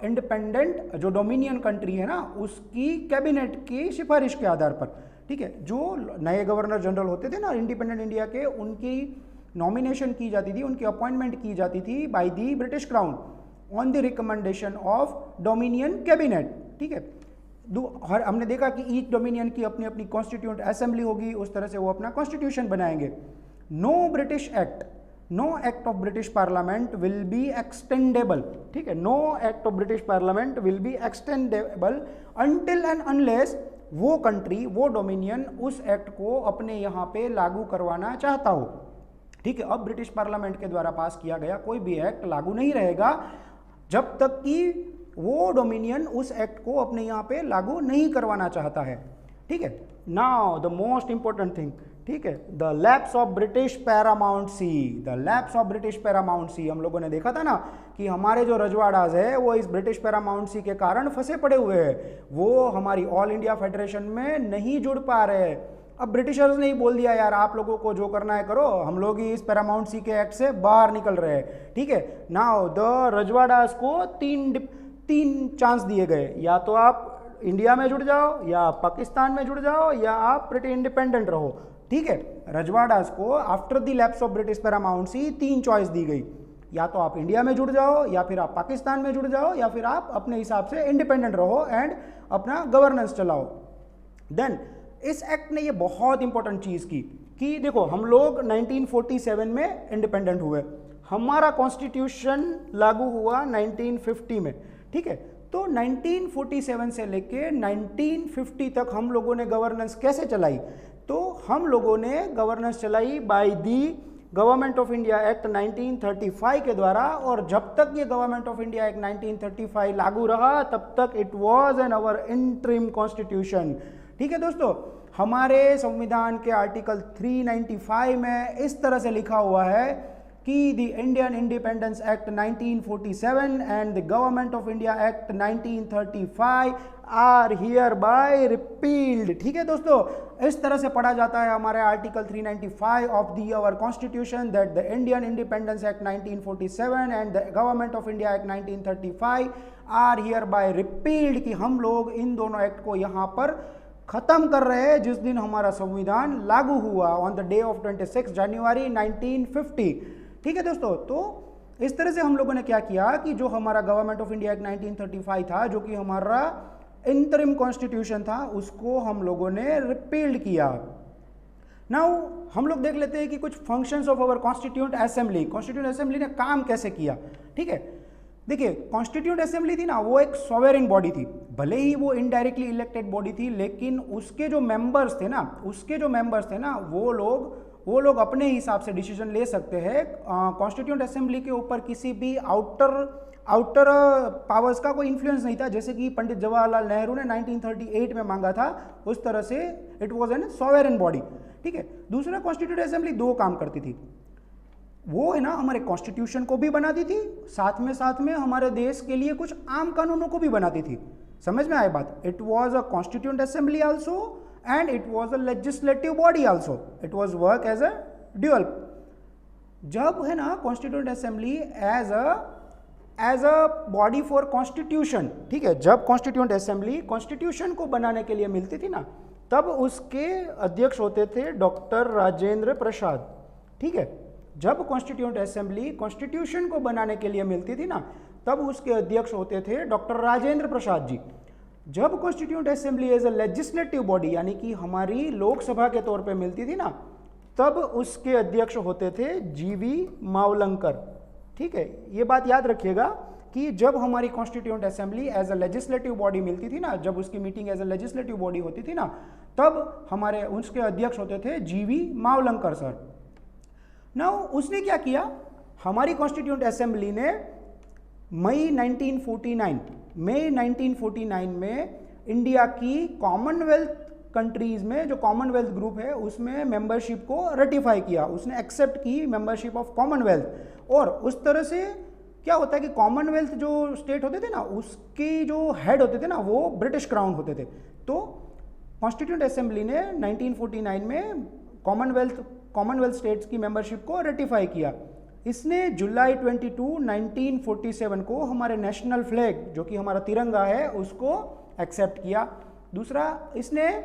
Speaker 1: independent जो डोमिनियन कंट्री है ना, उसकी कैबिनेट की सिफारिश के आधार पर, ठीक है। जो नए गवर्नर जनरल होते थे ना इंडिपेंडेंट इंडिया के, उनकी नॉमिनेशन की जाती थी, उनकी अपॉइंटमेंट की जाती थी by the British crown on the recommendation of dominion cabinet, ठीक है। हमने देखा कि ईच डोमिनियन की अपनी अपनी कॉन्स्टिट्यूंट असेंबली होगी, उस तरह से वो अपना कॉन्स्टिट्यूशन बनाएंगे। No act of British parliament will be extendable, ठीक है। No act of British parliament will be extendable until and unless वो कंट्री, वो डोमिनियन उस एक्ट को अपने यहाँ पे लागू करवाना चाहता हो, ठीक है। अब ब्रिटिश पार्लियामेंट के द्वारा पास किया गया कोई भी एक्ट लागू नहीं रहेगा जब तक कि वो डोमिनियन उस एक्ट को अपने यहाँ पे लागू नहीं करवाना चाहता है, ठीक है। Now the most important thing, ठीक है, the lapse of British paramountcy. The lapse of British paramountcy, हम लोगों ने देखा था ना कि हमारे जो रजवाड़ाज है वो इस ब्रिटिश पैरामाउंटसी के कारण फंसे पड़े हुए हैं, वो हमारी ऑल इंडिया फेडरेशन में नहीं जुड़ पा रहे। अब ब्रिटिशर्स ने ही बोल दिया यार आप लोगों को जो करना है करो, हम लोग ही इस पैरामाउंटसी के एक्ट से बाहर निकल रहे हैं, ठीक है। नाउ द रजवाड़ाज को तीन चांस दिए गए, या तो आप इंडिया में जुड़ जाओ, या पाकिस्तान में जुड़ जाओ, या आप ब्रिटिश इंडिपेंडेंट रहो, ठीक है। रजवाड़ाज को after the lapse of British paramountcy 3 choice दी गई, या तो आप इंडिया में जुड़ जाओ, या फिर आप पाकिस्तान में जुड़ जाओ, या फिर आप अपने हिसाब से इंडिपेंडेंट रहो एंड अपना गवर्नेंस चलाओ। देन इस एक्ट ने ये बहुत इंपॉर्टेंट चीज की कि देखो हम लोग 1947 में इंडिपेंडेंट हुए, हमारा कॉन्स्टिट्यूशन लागू हुआ 1950 में, ठीक है। तो 1947 से लेके 1950 तक हम लोगों ने गवर्नेंस कैसे चलाई? तो हम लोगों ने गवर्नेंस चलाई by the government of India act 1935 के द्वारा, और जब तक ये गवर्नमेंट ऑफ इंडिया एक्ट 1935 लागू रहा तब तक it was an hour interim constitution, ठीक है दोस्तों। हमारे संविधान के आर्टिकल 395 में इस तरह से लिखा हुआ है कि the Indian independence act 1947 and the government of India act 1935 are hereby repealed, ठीक है दोस्तों। इस तरह से पढ़ा जाता है हमारे article 395 of the our constitution that the Indian independence act 1947 and the government of India act 1935 are hereby repealed, कि हम लोग इन दोनों एक्ट को यहाँ पर खत्म कर रहे हैं जिस दिन हमारा संविधान लागू हुआ, ऑन द डे ऑफ 26 जनवरी 1950, ठीक है दोस्तों। तो इस तरह से हम लोगों ने क्या किया कि जो हमारा गवर्नमेंट ऑफ इंडिया एक्ट 1935 था, जो कि हमारा इंटरिम कॉन्स्टिट्यूशन था, उसको हम लोगों ने रिपील्ड किया। नाउ हम लोग देख लेते हैं कि कुछ functions of our constituent assembly ने काम कैसे किया, ठीक है। देखिए कॉन्स्टिट्यूएंट असेंबली थी ना, वो एक सॉवेरेन बॉडी थी, भले ही वो इनडायरेक्टली इलेक्टेड बॉडी थी, लेकिन उसके जो मेंबर्स थे ना, वो लोग अपने हिसाब से डिसीजन ले सकते हैं। कॉन्स्टिट्यूएंट असेंबली के ऊपर किसी भी आउटर पावर्स का कोई इन्फ्लुएंस नहीं था, जैसे कि पंडित जवाहरलाल नेहरू ने 1938 में मांगा था, उस तरह से it was an sovereign body, ठीक है। दूसरा, कॉन्स्टिट्यूएंट असेंबली 2 काम करती थी, वो है ना हमारे कॉन्स्टिट्यूशन को भी बनाती थी, साथ में हमारे देश के लिए कुछ आम कानूनों को भी बनाती थी। समझ में आए बात? It was a constituent assembly also and it was a legislative body also. It was work as a dual. जब है ना constituent assembly as a body for constitution, ठीक है, जब कॉन्स्टिट्यूएंट असेंबली कॉन्स्टिट्यूशन को बनाने के लिए मिलती थी ना, तब उसके अध्यक्ष होते थे डॉक्टर राजेंद्र प्रसाद, ठीक है। जब कॉन्स्टिट्यूएंट असेंबली कॉन्स्टिट्यूशन को बनाने के लिए मिलती थी ना, तब उसके अध्यक्ष होते थे डॉक्टर राजेंद्र प्रसाद जी। जब constituent assembly as a legislative body, यानी कि हमारी लोकसभा के तौर पे मिलती थी ना, तब उसके अध्यक्ष होते थे जीवी मावलंकर, ठीक है। ये बात याद रखिएगा कि जब हमारी constituent assembly as a legislative body मिलती थी ना, जब उसकी meeting as a legislative body होती थी ना, तब हमारे उसके अध्यक्ष होते थे जीवी मावलंकर सर। नाउ उसने क्या किया, हमारी कॉन्स्टिट्यूएंट असेंबली ने मई 1949 में इंडिया की कॉमनवेल्थ कंट्रीज में, जो कॉमनवेल्थ ग्रुप है उसमें मेंबरशिप को रेटिफाई किया, उसने एक्सेप्ट की मेंबरशिप ऑफ कॉमनवेल्थ। और उस तरह से क्या होता है कि कॉमनवेल्थ जो स्टेट होते थे ना, उसके जो हेड होते थे ना, वो ब्रिटिश क्राउन होते थे। तो कॉन्स्टिट्यूंट असेंबली ने 1949 में कॉमनवेल्थ स्टेट्स की मेंबरशिप को रेटिफाई किया। इसने जुलाई 22, 1947 को हमारे नेशनल फ्लैग, जो कि हमारा तिरंगा है, उसको एक्सेप्ट किया। दूसरा, इसने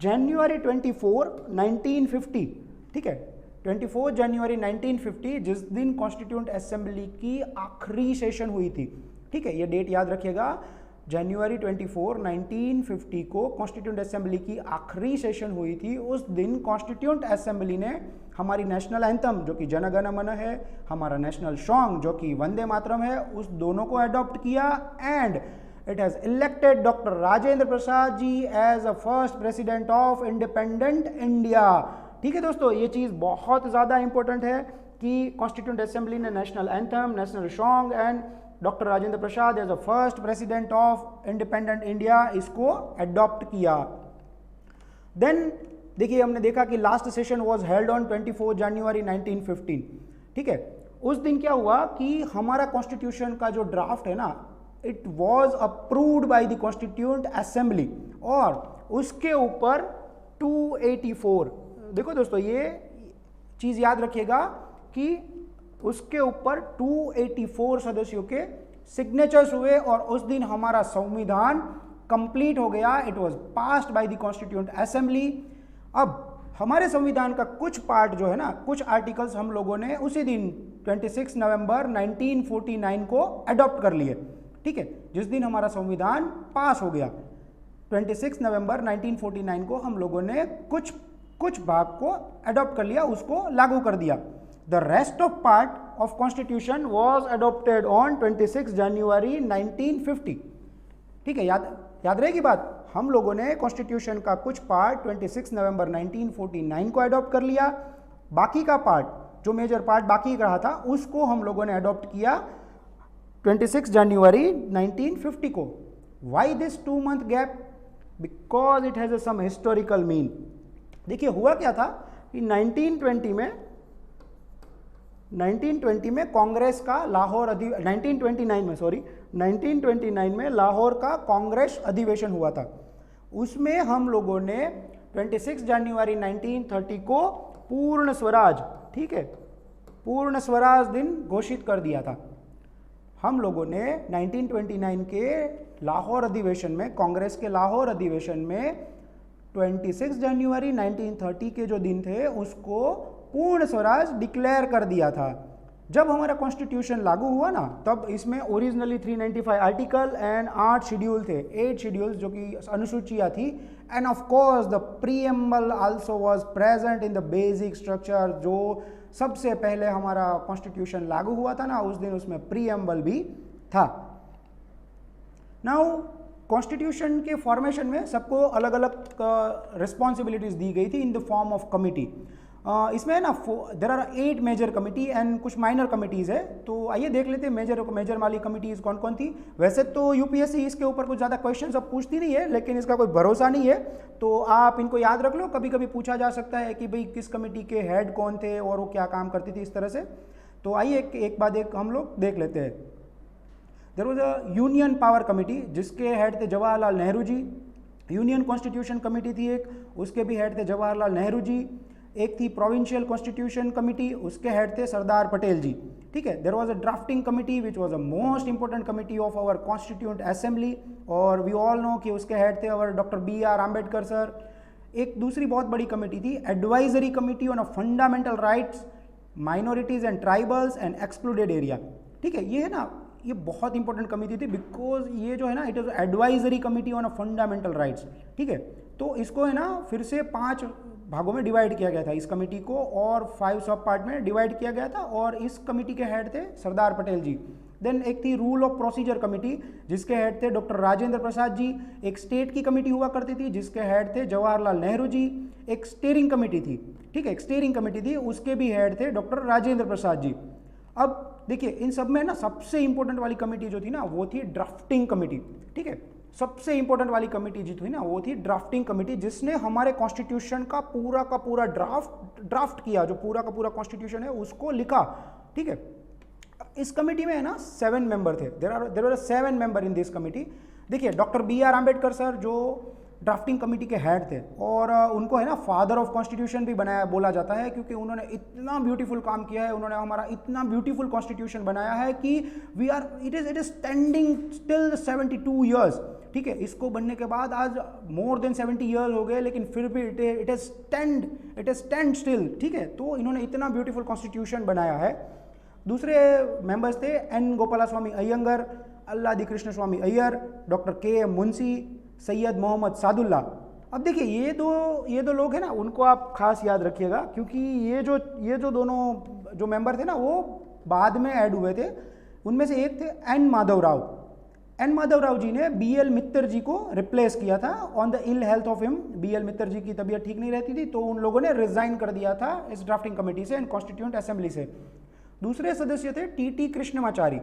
Speaker 1: जनवरी 24, 1950, ठीक है, 24 जनवरी 1950, जिस दिन कॉन्स्टिट्यूंट असेंबली की आखिरी सेशन हुई थी, ठीक है, ये डेट याद रखिएगा, जनवरी 24, 1950 को कॉन्स्टिट्यूंट असेंबली की आखिरी सेशन हुई थी। उस दिन कॉन्स्टिट्यूंट असेंबली ने हमारी नेशनल एंथम, जो कि जन गण मन है, हमारा नेशनल सॉन्ग, जो कि वंदे मातरम है, उस दोनों को अडॉप्ट किया। And it has elected doctor Rajendra Prasad ji as a first president of independent India. ठीक है दोस्तों, ये चीज़ बहुत ज़्यादा इंपॉर्टेंट है कि कॉन्स्टिट्यूंट असेंबली ने national anthem, national song and doctor Rajendra Prasad as a first president of independent India इसको अडॉप्ट किया। देन देखिए, हमने देखा कि last session was held on 24 January 1915, ठीक है। उस दिन क्या हुआ कि हमारा कॉन्स्टिट्यूशन का जो ड्राफ्ट है ना, it was approved by the constituent assembly, और उसके ऊपर 284, देखो दोस्तों ये चीज याद रखिएगा कि उसके ऊपर 284 सदस्यों के सिग्नेचर्स हुए, और उस दिन हमारा संविधान कंप्लीट हो गया। It was passed by the constituent assembly. अब हमारे संविधान का कुछ पार्ट जो है ना, कुछ आर्टिकल्स हम लोगों ने उसी दिन 26 नवंबर 1949 को अडॉप्ट कर लिए, ठीक है, जिस दिन हमारा संविधान पास हो गया। 26 नवंबर 1949 को हम लोगों ने कुछ भाग को अडॉप्ट कर लिया, उसको लागू कर दिया। The rest of part of Constitution was adopted on 26 जनवरी 1950, ठीक है, याद रहेगी बात। हम लोगों ने कॉन्स्टिट्यूशन का कुछ पार्ट 26 नवंबर 1949 को अडॉप्ट कर लिया, बाकी का पार्ट, जो मेजर पार्ट बाकी रहा था, उसको हम लोगों ने अडॉप्ट किया 26 जनवरी 1950 को। Why this 2 month gap? Because it has some historical mean. देखिए हुआ क्या था कि 1920 में कांग्रेस का लाहौर 1929 में लाहौर का कांग्रेस अधिवेशन हुआ था। उसमें हम लोगों ने 26 जनवरी 1930 को पूर्ण स्वराज, ठीक है, पूर्ण स्वराज दिन घोषित कर दिया था। हम लोगों ने 1929 के लाहौर अधिवेशन में, कांग्रेस के लाहौर अधिवेशन में 26 जनवरी 1930 के जो दिन थे उसको पूर्ण स्वराज डिक्लेयर कर दिया था। जब हमारा कॉन्स्टिट्यूशन लागू हुआ ना, तब इसमें ओरिजिनली 395 आर्टिकल एंड 8 शेड्यूल थे, 8 शेड्यूल्स जो कि अनुसूचियाँ थी। End of course the preamble also was present in the basic structure. जो सबसे पहले हमारा कॉन्स्टिट्यूशन लागू हुआ था ना, उस दिन उसमें प्रीएम्बल भी था। नाउ कॉन्स्टिट्यूशन के फॉर्मेशन में सबको अलग अलग रिस्पॉन्सिबिलिटीज दी गई थी in the form of committee. इसमें ना there are 8 major committee and कुछ माइनर कमिटीज़ है। तो आइए देख लेते हैं मेजर वाली कमिटीज़ कौन कौन थी। वैसे तो यूपीएससी इसके ऊपर कुछ ज़्यादा क्वेश्चन अब पूछती नहीं है, लेकिन इसका कोई भरोसा नहीं है, तो आप इनको याद रख लो। कभी कभी पूछा जा सकता है कि भाई किस कमेटी के हेड कौन थे और वो क्या काम करती थी, इस तरह से। तो आइए एक बाद एक हम लोग देख लेते हैं। There was a union power committee, जिसके हेड थे Jawaharlal Nehru ji. Union constitution committee थी एक, उसके भी हेड थे जवाहरलाल नेहरू जी। एक थी प्रोविंशियल कॉन्स्टिट्यूशन कमेटी, उसके हेड थे सरदार पटेल जी, ठीक है। There was a drafting committee which was a most important committee of our constituent assembly, और वी ऑल नो कि उसके हेड थे our doctor BR Ambedkar sir. एक दूसरी बहुत बड़ी कमेटी थी advisory committee on fundamental rights, minorities and tribals and excluded area, ठीक है। ये है ना, ये बहुत इंपॉर्टेंट कमेटी थी, बिकॉज ये जो है ना, it is advisory committee on fundamental rights, ठीक है। तो इसको है ना फिर से 5 भागों में डिवाइड किया गया था इस कमेटी को, और 5 सब पार्ट में डिवाइड किया गया था, और इस कमेटी के हेड थे सरदार पटेल जी। देन एक थी रूल ऑफ प्रोसीजर कमेटी, जिसके हेड थे डॉक्टर राजेंद्र प्रसाद जी। एक स्टेट की कमेटी हुआ करती थी, जिसके हेड थे जवाहरलाल नेहरू जी। एक स्टीयरिंग कमेटी थी, ठीक है, एक स्टीयरिंग कमेटी थी, उसके भी हेड थे डॉक्टर राजेंद्र प्रसाद जी। अब देखिए इन सब में ना सबसे इंपॉर्टेंट वाली कमेटी जो थी ना वो थी ड्राफ्टिंग कमेटी, ठीक है। सबसे इंपॉर्टेंट वाली कमेटी जो थी ना वो थी ड्राफ्टिंग कमेटी, जिसने हमारे कॉन्स्टिट्यूशन का पूरा ड्राफ्ट किया, जो पूरा का पूरा कॉन्स्टिट्यूशन है उसको लिखा, ठीक है। इस कमेटी में है ना 7 मेंबर थे, there are 7 member in this committee. देखिए डॉक्टर BR अम्बेडकर सर जो ड्राफ्टिंग कमेटी के हेड थे, और उनको है ना फादर ऑफ कॉन्स्टिट्यूशन भी बनाया बोला जाता है, क्योंकि उन्होंने इतना ब्यूटीफुल काम किया है, उन्होंने हमारा इतना ब्यूटीफुल कॉन्स्टिट्यूशन बनाया है कि it is standing still 72 years, ठीक है। इसको बनने के बाद आज मोर देन 70 ईयर्स हो गए, लेकिन फिर भी इट इज स्टैंड स्टिल, ठीक है। तो इन्होंने इतना ब्यूटीफुल कॉन्स्टिट्यूशन बनाया है। दूसरे मेंबर्स थे N. गोपालास्वामी अयंगर, अल्लादी कृष्ण स्वामी अय्यर, डॉक्टर KM मुंशी, सैयद मोहम्मद सादुल्ला। अब देखिए ये दो लोग हैं ना, उनको आप खास याद रखिएगा, क्योंकि ये जो दोनों जो मेंबर थे ना वो बाद में ऐड हुए थे। उनमें से एक थे N. माधव राव जी ने BL मित्तर जी को रिप्लेस किया था on the ill health of him. BL Mitter ji की तबीयत ठीक नहीं रहती थी, तो उन लोगों ने रिजाइन कर दिया था इस ड्राफ्टिंग कमेटी से एंड कॉन्स्टिट्यूएंट असेंबली से। दूसरे सदस्य थे TT कृष्णमाचारी,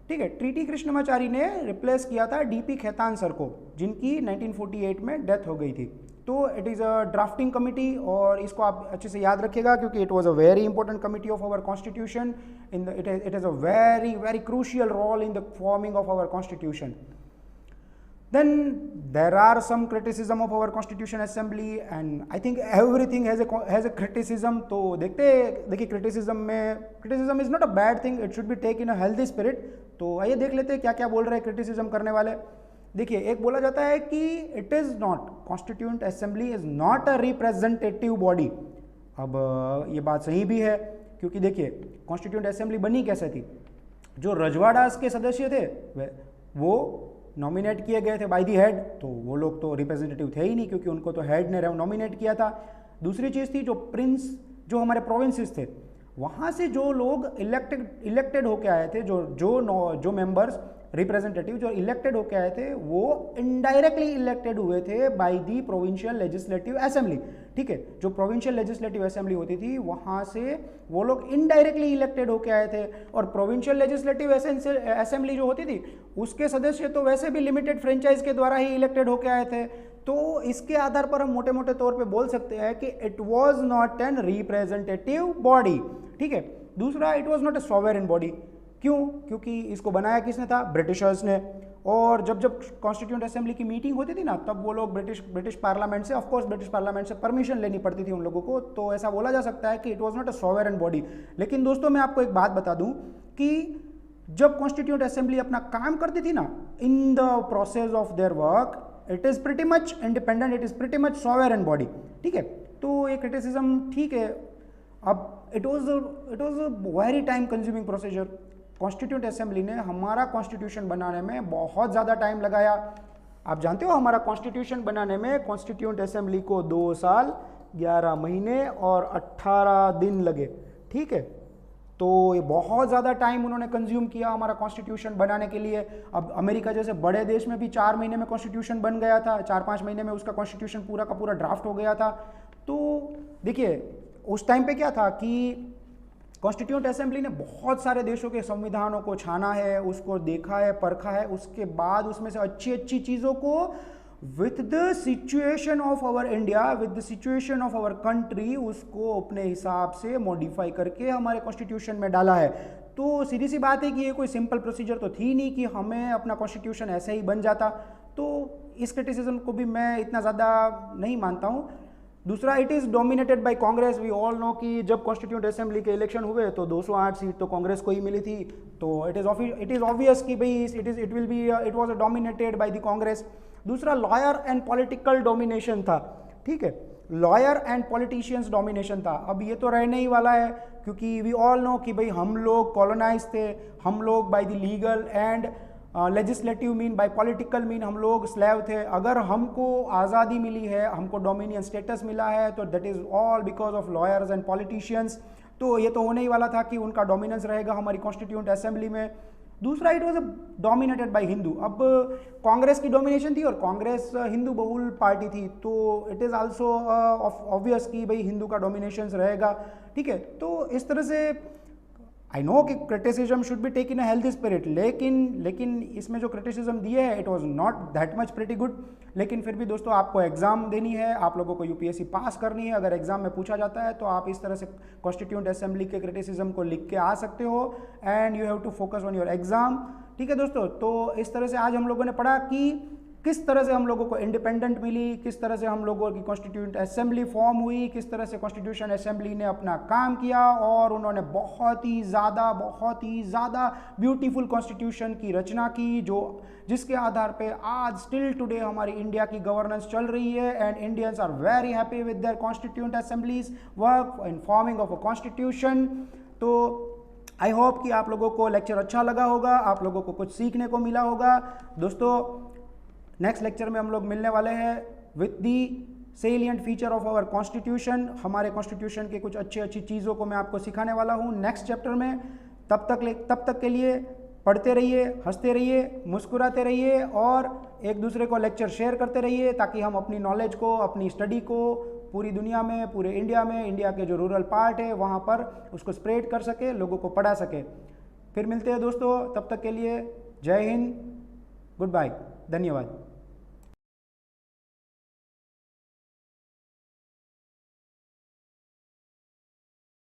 Speaker 1: ठीक है। TT कृष्णमाचारी ने रिप्लेस किया था DP खेतान सर को, जिनकी 1948 में डेथ हो गई थी। तो it is a drafting committee, और इसको आप अच्छे से याद रखिएगा, क्योंकि it was a very important committee of our constitution. It is a very crucial role in the forming of our constitution. Then there are some criticism of our Constitution Assembly, and I think everything has a criticism. तो देखिए criticism is not a bad thing, it should be taken in a healthy spirit. तो आइए देख लेते हैं क्या क्या बोल रहे हैं criticism करने वाले। देखिए एक बोला जाता है कि it is not, Constituent Assembly is not a representative body। अब ये बात सही भी है, क्योंकि देखिए Constituent Assembly बनी कैसे थी, जो रजवाड़ास के सदस्य थे वो नॉमिनेट किए गए थे बाय दी हेड, तो वो लोग तो रिप्रेजेंटेटिव थे ही नहीं, क्योंकि उनको तो हेड ने नॉमिनेट किया था। दूसरी चीज़ थी जो हमारे प्रोविंसेस थे, वहाँ से जो लोग इलेक्टेड होके आए थे, जो मेंबर्स रिप्रेजेंटेटिव जो इलेक्टेड होके आए थे, वो इनडायरेक्टली इलेक्टेड हुए थे by the provincial legislative assembly, ठीक है। जो प्रोविंशियल लेजिस्लेटिव असेंबली होती थी, वहाँ से वो लोग इनडायरेक्टली इलेक्टेड होके आए थे। और प्रोविंशियल लेजिस्लेटिव असेंबली जो होती थी, उसके सदस्य तो वैसे भी लिमिटेड फ्रेंचाइज के द्वारा ही इलेक्टेड होके आए थे। तो इसके आधार पर हम मोटे मोटे तौर पे बोल सकते हैं कि it was not an representative body, ठीक है। दूसरा, it was not a sovereign body. क्यों? क्योंकि इसको बनाया किसने था? ब्रिटिशर्स ने। और जब कॉन्स्टिट्यूएंट असेंबली की मीटिंग होती थी ना, तब वो लोग ब्रिटिश पार्लियामेंट से, ऑफकोर्स ब्रिटिश पार्लियामेंट से परमिशन लेनी पड़ती थी उन लोगों को। तो ऐसा बोला जा सकता है कि it was not a sovereign body. लेकिन दोस्तों मैं आपको एक बात बता दूं कि जब कॉन्स्टिट्यूएंट असेंबली अपना काम करती थी ना, in the process of their work, it is pretty much independent, it is pretty much sovereign body, ठीक है। तो ये क्रिटिसिज्म ठीक है। अब it was a very time consuming procedure. Constituent assembly ने हमारा कॉन्स्टिट्यूशन बनाने में बहुत ज़्यादा टाइम लगाया। आप जानते हो हमारा कॉन्स्टिट्यूशन बनाने में कॉन्स्टिट्यूएंट असेंबली को 2 साल 11 महीने और 18 दिन लगे, ठीक है। तो ये बहुत ज़्यादा टाइम उन्होंने कंज्यूम किया हमारा कॉन्स्टिट्यूशन बनाने के लिए। अब अमेरिका जैसे बड़े देश में भी 4 महीने में कॉन्स्टिट्यूशन बन गया था, 4-5 महीने में उसका कॉन्स्टिट्यूशन पूरा का पूरा ड्राफ्ट हो गया था। तो देखिए उस टाइम पे क्या था कि कॉन्स्टिट्यूएंट असेंबली ने बहुत सारे देशों के संविधानों को छाना है, उसको देखा है, परखा है, उसके बाद उसमें से अच्छी अच्छी चीज़ों को with the situation of our India, with the situation of our country, उसको अपने हिसाब से मॉडिफाई करके हमारे कॉन्स्टिट्यूशन में डाला है। तो सीधी सी बात है कि ये कोई सिंपल प्रोसीजर तो थी नहीं कि हमें अपना कॉन्स्टिट्यूशन ऐसे ही बन जाता। तो इस क्रिटिसिज्म को भी मैं इतना ज़्यादा नहीं मानता हूँ। दूसरा, it is dominated by Congress. We all know कि जब कॉन्स्टिट्यूएंट असेंबली के इलेक्शन हुए तो 208 सीट तो कांग्रेस को ही मिली थी। तो इट इज़ ऑब्वियस कि भाई it was dominated by the Congress. दूसरा, लॉयर एंड पॉलिटिकल डोमिनेशन था, ठीक है। लॉयर एंड पॉलिटिशियंस डोमिनेशन था। अब ये तो रहने ही वाला है, क्योंकि वी ऑल नो कि भाई हम लोग कॉलोनाइज थे, हम लोग by the legal and legislative mean, bye political mean हम लोग स्लेव थे। अगर हमको आज़ादी मिली है, हमको डोमिनियन स्टेटस मिला है, तो that is all because of lawyers and politicians. तो ये तो होने ही वाला था कि उनका डोमिनेंस रहेगा हमारी कॉन्स्टिट्यूएंट असेंबली में। दूसरा, it was dominated by Hindu. अब कांग्रेस की डोमिनेशन थी और कांग्रेस हिंदू बहुल पार्टी थी, तो इट इज़ आल्सो ऑब्वियस कि भाई हिंदू का डोमिनेशन रहेगा, ठीक है। तो इस तरह से आई नो कि criticism should be take in a healthy spirit, लेकिन इसमें जो क्रिटिसिज्म दिए है it was not that much pretty good. लेकिन फिर भी दोस्तों आपको एग्जाम देनी है, आप लोगों को यूपीएससी पास करनी है। अगर एग्जाम में पूछा जाता है तो आप इस तरह से कॉन्स्टिट्यूएंट असेंबली के क्रिटिसिज्म को लिख के आ सकते हो and you have to focus on your exam. ठीक है दोस्तों, तो इस तरह से आज हम लोगों ने पढ़ा कि किस तरह से हम लोगों को इंडिपेंडेंट मिली, किस तरह से हम लोगों की कॉन्स्टिट्यूएंट असेंबली फॉर्म हुई, किस तरह से कॉन्स्टिट्यूशन असेंबली ने अपना काम किया और उन्होंने बहुत ही ज़्यादा ब्यूटीफुल कॉन्स्टिट्यूशन की रचना की, जो जिसके आधार पे आज स्टिल टुडे हमारी इंडिया की गवर्नेंस चल रही है and Indians are very happy with there constituent assemblies work in forming of a constitution. तो आई होप कि आप लोगों को लेक्चर अच्छा लगा होगा, आप लोगों को कुछ सीखने को मिला होगा। दोस्तों नेक्स्ट लेक्चर में हम लोग मिलने वाले हैं with the salient feature of our constitution. हमारे कॉन्स्टिट्यूशन के कुछ अच्छी चीज़ों को मैं आपको सिखाने वाला हूँ नेक्स्ट चैप्टर में। तब तक के लिए पढ़ते रहिए, हंसते रहिए, मुस्कुराते रहिए और एक दूसरे को लेक्चर शेयर करते रहिए ताकि हम अपनी नॉलेज को, अपनी स्टडी को पूरी दुनिया में, पूरे इंडिया में, इंडिया के जो रूरल पार्ट है वहाँ पर उसको स्प्रेड कर सके, लोगों को पढ़ा सके। फिर मिलते हैं दोस्तों, तब तक के लिए जय हिंद, गुड बाय, धन्यवाद।